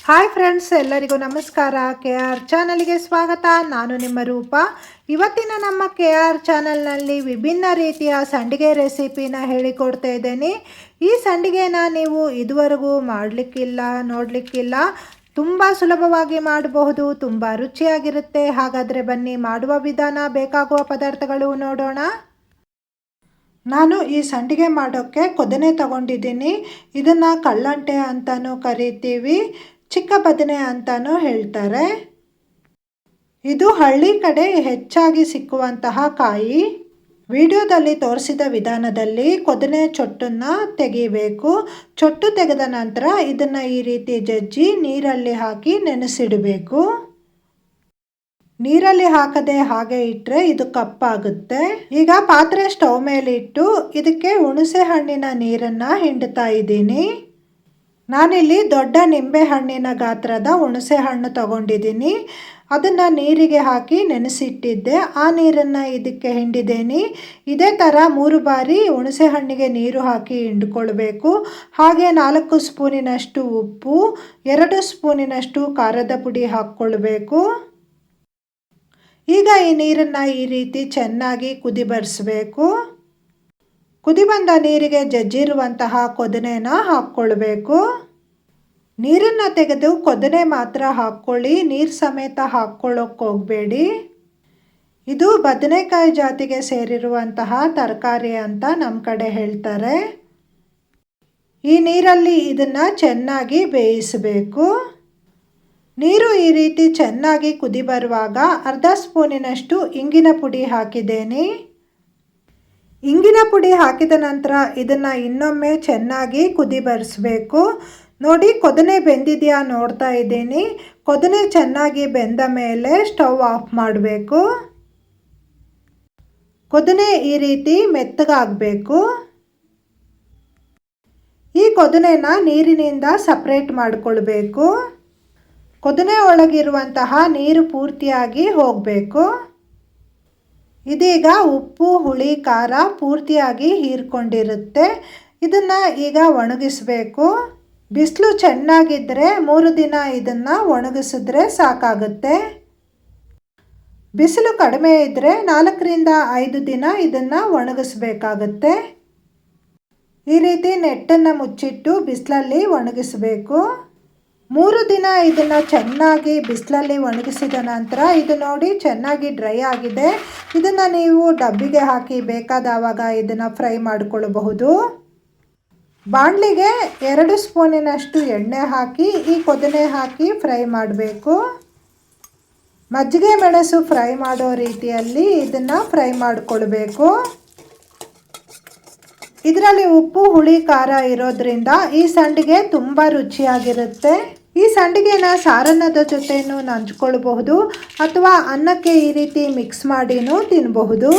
Hi friends, ಎಲ್ಲರಿಗೂ ನಮಸ್ಕಾರ. KR ಚಾನಲ್ಗೆ ಸ್ವಾಗತ. ನಾನು ನಿಮ್ಮ ರೂಪ. ಇವತ್ತಿನ ನಮ್ಮ KR ಚಾನಲ್ನಲ್ಲಿ ವಿಭಿನ್ನ ರೀತಿಯ ಸಂಡಿಗೆ ರೆಸಿಪಿನ ಹೇಳಿಕೊಡ್ತಾ ಇದ್ದೇನೆ. ಈ ಸಂಡಿಗೆನ ನೀವು ಇದುವರೆಗೂ ಮಾಡಲಿಕ್ಕಿಲ್ಲ, ನೋಡಲಿಕ್ಕಿಲ್ಲ. ತುಂಬ ಸುಲಭವಾಗಿ ಮಾಡಬಹುದು, ತುಂಬ ರುಚಿಯಾಗಿರುತ್ತೆ. ಹಾಗಾದರೆ ಬನ್ನಿ ಮಾಡುವ ವಿಧಾನ, ಬೇಕಾಗುವ ಪದಾರ್ಥಗಳು ನೋಡೋಣ. ನಾನು ಈ ಸಂಡಿಗೆ ಮಾಡೋಕ್ಕೆ ಕೊದನೆ ತಗೊಂಡಿದ್ದೀನಿ. ಇದನ್ನು ಕಲ್ಲಂಟೆ ಅಂತಲೂ ಕರಿತೀವಿ, ಚಿಕ್ಕ ಬದನೆ ಅಂತಲೂ ಹೇಳ್ತಾರೆ. ಇದು ಹಳ್ಳಿ ಕಡೆ ಹೆಚ್ಚಾಗಿ ಸಿಕ್ಕುವಂತಹ ಕಾಯಿ. ವಿಡಿಯೋದಲ್ಲಿ ತೋರಿಸಿದ ವಿಧಾನದಲ್ಲಿ ಕೊದನೆ ಚೊಟ್ಟನ್ನು ತೆಗಿಬೇಕು. ಚೊಟ್ಟು ತೆಗೆದ ನಂತರ ಇದನ್ನು ಈ ರೀತಿ ಜಜ್ಜಿ ನೀರಲ್ಲಿ ಹಾಕಿ ನೆನೆಸಿಡಬೇಕು. ನೀರಲ್ಲಿ ಹಾಕದೆ ಹಾಗೆ ಇಟ್ಟರೆ ಇದು ಕಪ್ಪಾಗುತ್ತೆ. ಈಗ ಪಾತ್ರೆ ಸ್ಟವ್ ಮೇಲೆ ಇಟ್ಟು ಇದಕ್ಕೆ ಹುಣಸೆ ಹಣ್ಣಿನ ನೀರನ್ನು ಹಿಂಡ್ತಾ ಇದ್ದೀನಿ. ನಾನಿಲ್ಲಿ ದೊಡ್ಡ ನಿಂಬೆ ಹಣ್ಣಿನ ಗಾತ್ರದ ಹುಣಸೆ ಹಣ್ಣು ತಗೊಂಡಿದ್ದೀನಿ. ಅದನ್ನು ನೀರಿಗೆ ಹಾಕಿ ನೆನೆಸಿಟ್ಟಿದ್ದೆ. ಆ ನೀರನ್ನು ಇದಕ್ಕೆ ಹಿಂಡಿದ್ದೀನಿ. ಇದೇ ಥರ 3 ಬಾರಿ ಹುಣಸೆ ಹಣ್ಣಿಗೆ ನೀರು ಹಾಕಿ ಹಿಂಡ್ಕೊಳ್ಬೇಕು. ಹಾಗೆ 4 ಸ್ಪೂನಿನಷ್ಟು ಉಪ್ಪು, 2 ಸ್ಪೂನಿನಷ್ಟು ಖಾರದ ಪುಡಿ ಹಾಕ್ಕೊಳ್ಬೇಕು. ಈಗ ಈ ನೀರನ್ನು ಈ ರೀತಿ ಚೆನ್ನಾಗಿ ಕುದಿ ಬರಿಸಬೇಕು. ಕುದಿ ಬಂದ ನೀರಿಗೆ ಜಜ್ಜಿರುವಂತಹ ಕೊದನೆನ ಹಾಕ್ಕೊಳ್ಬೇಕು. ನೀರನ್ನು ತೆಗೆದು ಕೊದನೆ ಮಾತ್ರ ಹಾಕ್ಕೊಳ್ಳಿ, ನೀರು ಸಮೇತ ಹಾಕ್ಕೊಳ್ಳೋಕೆ ಹೋಗಬೇಡಿ. ಇದು ಬದನೆಕಾಯಿ ಜಾತಿಗೆ ಸೇರಿರುವಂತಹ ತರಕಾರಿ ಅಂತ ನಮ್ಮ ಕಡೆ ಹೇಳ್ತಾರೆ. ಈ ನೀರಲ್ಲಿ ಇದನ್ನು ಚೆನ್ನಾಗಿ ಬೇಯಿಸಬೇಕು. ನೀರು ಈ ರೀತಿ ಚೆನ್ನಾಗಿ ಕುದಿ ಬರುವಾಗ ಅರ್ಧ ಸ್ಪೂನಿನಷ್ಟು ಇಂಗಿನ ಪುಡಿ ಹಾಕಿದ್ದೇನೆ. ಇಂಗಿನ ಪುಡಿ ಹಾಕಿದ ನಂತರ ಇದನ್ನು ಇನ್ನೊಮ್ಮೆ ಚೆನ್ನಾಗಿ ಕುದಿ ಬರಿಸಬೇಕು. ನೋಡಿ, ಕೊದನೆ ಬೆಂದಿದೆಯಾ ನೋಡ್ತಾ ಇದ್ದೀನಿ. ಕೊದನೆ ಚೆನ್ನಾಗಿ ಬೆಂದ ಮೇಲೆ ಸ್ಟವ್ ಆಫ್ ಮಾಡಬೇಕು. ಕೊದನೆ ಈ ರೀತಿ ಮೆತ್ತಗಾಗಬೇಕು. ಈ ಕೊದನೆನ ನೀರಿನಿಂದ ಸಪ್ರೇಟ್ ಮಾಡಿಕೊಳ್ಬೇಕು. ಕೊದನೆ ಒಳಗಿರುವಂತಹ ನೀರು ಪೂರ್ತಿಯಾಗಿ ಹೋಗಬೇಕು. ಇದೀಗ ಉಪ್ಪು, ಹುಳಿ, ಖಾರ ಪೂರ್ತಿಯಾಗಿ ಹೀರ್ಕೊಂಡಿರುತ್ತೆ. ಇದನ್ನು ಈಗ ಒಣಗಿಸಬೇಕು. ಬಿಸಿಲು ಚೆನ್ನಾಗಿದ್ದರೆ 3 ದಿನ ಇದನ್ನು ಒಣಗಿಸಿದ್ರೆ ಸಾಕಾಗುತ್ತೆ. ಬಿಸಿಲು ಕಡಿಮೆ ಇದ್ದರೆ 4 ರಿಂದ 5 ದಿನ ಇದನ್ನು ಒಣಗಿಸ್ಬೇಕಾಗತ್ತೆ. ಈ ರೀತಿ ನೆಟ್ಟನ್ನು ಮುಚ್ಚಿಟ್ಟು ಬಿಸಿಲಲ್ಲಿ ಒಣಗಿಸಬೇಕು. 3 ದಿನ ಇದನ್ನು ಚೆನ್ನಾಗಿ ಬಿಸಿಲಲ್ಲಿ ಒಣಗಿಸಿದ ನಂತರ ಇದು ನೋಡಿ ಚೆನ್ನಾಗಿ ಡ್ರೈ ಆಗಿದೆ. ಇದನ್ನು ನೀವು ಡಬ್ಬಿಗೆ ಹಾಕಿ ಬೇಕಾದವಾಗ ಇದನ್ನು ಫ್ರೈ ಮಾಡಿಕೊಳ್ಳಬಹುದು. ಬಾಣಲಿಗೆ 2 ಸ್ಪೂನಿನಷ್ಟು ಎಣ್ಣೆ ಹಾಕಿ ಈ ಕೊದನೆ ಹಾಕಿ ಫ್ರೈ ಮಾಡಬೇಕು. ಮಜ್ಜಿಗೆ ಮೆಣಸು ಫ್ರೈ ಮಾಡೋ ರೀತಿಯಲ್ಲಿ ಇದನ್ನು ಫ್ರೈ ಮಾಡಿಕೊಳ್ಬೇಕು. ಇದರಲ್ಲಿ ಉಪ್ಪು, ಹುಳಿ, ಖಾರ ಇರೋದ್ರಿಂದ ಈ ಸಂಡಿಗೆ ತುಂಬ ರುಚಿಯಾಗಿರುತ್ತೆ. ಈ ಸಂಡಿಗೆನ ಸಾರನ್ನದ ಜೊತೆನೂ ನಂಚ್ಕೊಳ್ಬಹುದು ಅಥವಾ ಅನ್ನಕ್ಕೆ ಈ ರೀತಿ ಮಿಕ್ಸ್ ಮಾಡಿನೂ ತಿನ್ನಬಹುದು.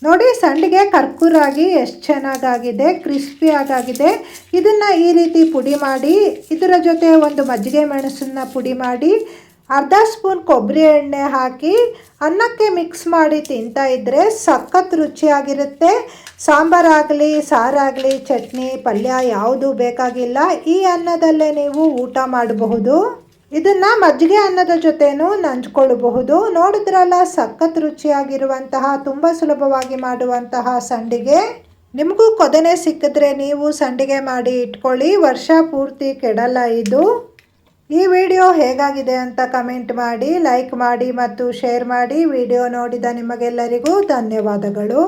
ನೋಡಿ, ಸಂಡಿಗೆ ಕರ್ಕೂರಾಗಿ ಎಷ್ಟು ಚೆನ್ನಾಗಾಗಿದೆ, ಕ್ರಿಸ್ಪಿಯಾಗಿದೆ. ಇದನ್ನು ಈ ರೀತಿ ಪುಡಿ ಮಾಡಿ ಇದರ ಜೊತೆ ಒಂದು ಮಜ್ಜಿಗೆ ಮೆಣಸನ್ನು ಪುಡಿ ಮಾಡಿ ಅರ್ಧ ಸ್ಪೂನ್ ಕೊಬ್ಬರಿ ಎಣ್ಣೆ ಹಾಕಿ ಅನ್ನಕ್ಕೆ ಮಿಕ್ಸ್ ಮಾಡಿ ತಿಂತಾ ಇದ್ದರೆ ಸಖತ್ ರುಚಿಯಾಗಿರುತ್ತೆ. ಸಾಂಬಾರಾಗಲಿ, ಸಾರಾಗಲಿ, ಚಟ್ನಿ, ಪಲ್ಯ ಯಾವುದೂ ಬೇಕಾಗಿಲ್ಲ. ಈ ಅನ್ನದಲ್ಲೇ ನೀವು ಊಟ ಮಾಡಬಹುದು. ಇದನ್ನು ಮಜ್ಜಿಗೆ ಅನ್ನದ ಜೊತೆನೂ ನಂಚ್ಕೊಳ್ಬಹುದು. ನೋಡಿದ್ರಲ್ಲ, ಸಖತ್ ರುಚಿಯಾಗಿರುವಂತಹ, ತುಂಬ ಸುಲಭವಾಗಿ ಮಾಡುವಂತಹ ಸಂಡಿಗೆ. ನಿಮಗೂ ಕೊದನೆ ಸಿಕ್ಕಿದ್ರೆ ನೀವು ಸಂಡಿಗೆ ಮಾಡಿ ಇಟ್ಕೊಳ್ಳಿ, ವರ್ಷ ಪೂರ್ತಿ ಕೆಡಲ್ಲ ಇದು. ಈ ವಿಡಿಯೋ ಹೇಗಾಗಿದೆ ಅಂತ ಕಮೆಂಟ್ ಮಾಡಿ, ಲೈಕ್ ಮಾಡಿ ಮತ್ತು ಶೇರ್ ಮಾಡಿ. ವಿಡಿಯೋ ನೋಡಿದ ನಿಮಗೆಲ್ಲರಿಗೂ ಧನ್ಯವಾದಗಳು.